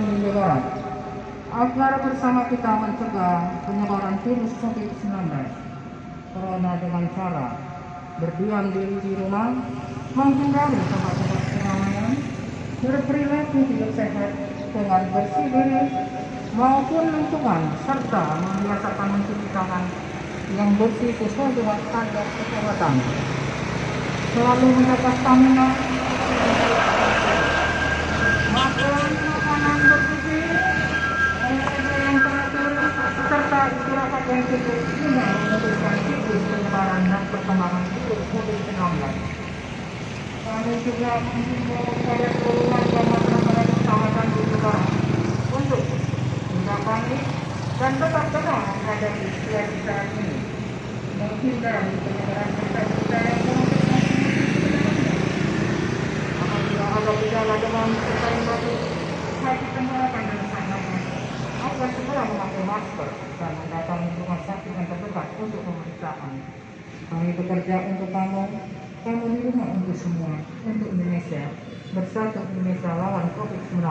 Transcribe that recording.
penyebaran agar bersama kita mencegah penyebaran virus COVID-19 corona dengan cara berdiam diri di rumah, menghindari tempat-tempat keramaian, berperilaku hidup sehat dengan bersih diri maupun lingkungan, serta membiasakan mencuci tangan yang bersih sesuai dengan standar kesehatan. Selalu menjaga stamina, makan makanan bergizi, olahraga yang teratur, serta istirahat yang cukup guna memutuskan siklus penyebaran dan perkembangan virus COVID-19. Kami juga menghimbau kepada seluruh warga masyarakat Kecamatan Buturan untuk tidak panik dan tetap tenang menghadapi situasi saat ini, menghindari penyebaran berita-berita yang apabila ada gejala demam serta batuk, sakit tenggorokan dan sesak nafas, agar segera memakai masker dan mendatangi rumah sakit yang terdekat untuk pemeriksaan. Kami bekerja untuk kamu di rumah untuk semua, untuk Indonesia, bersatu Indonesia lawan COVID-19.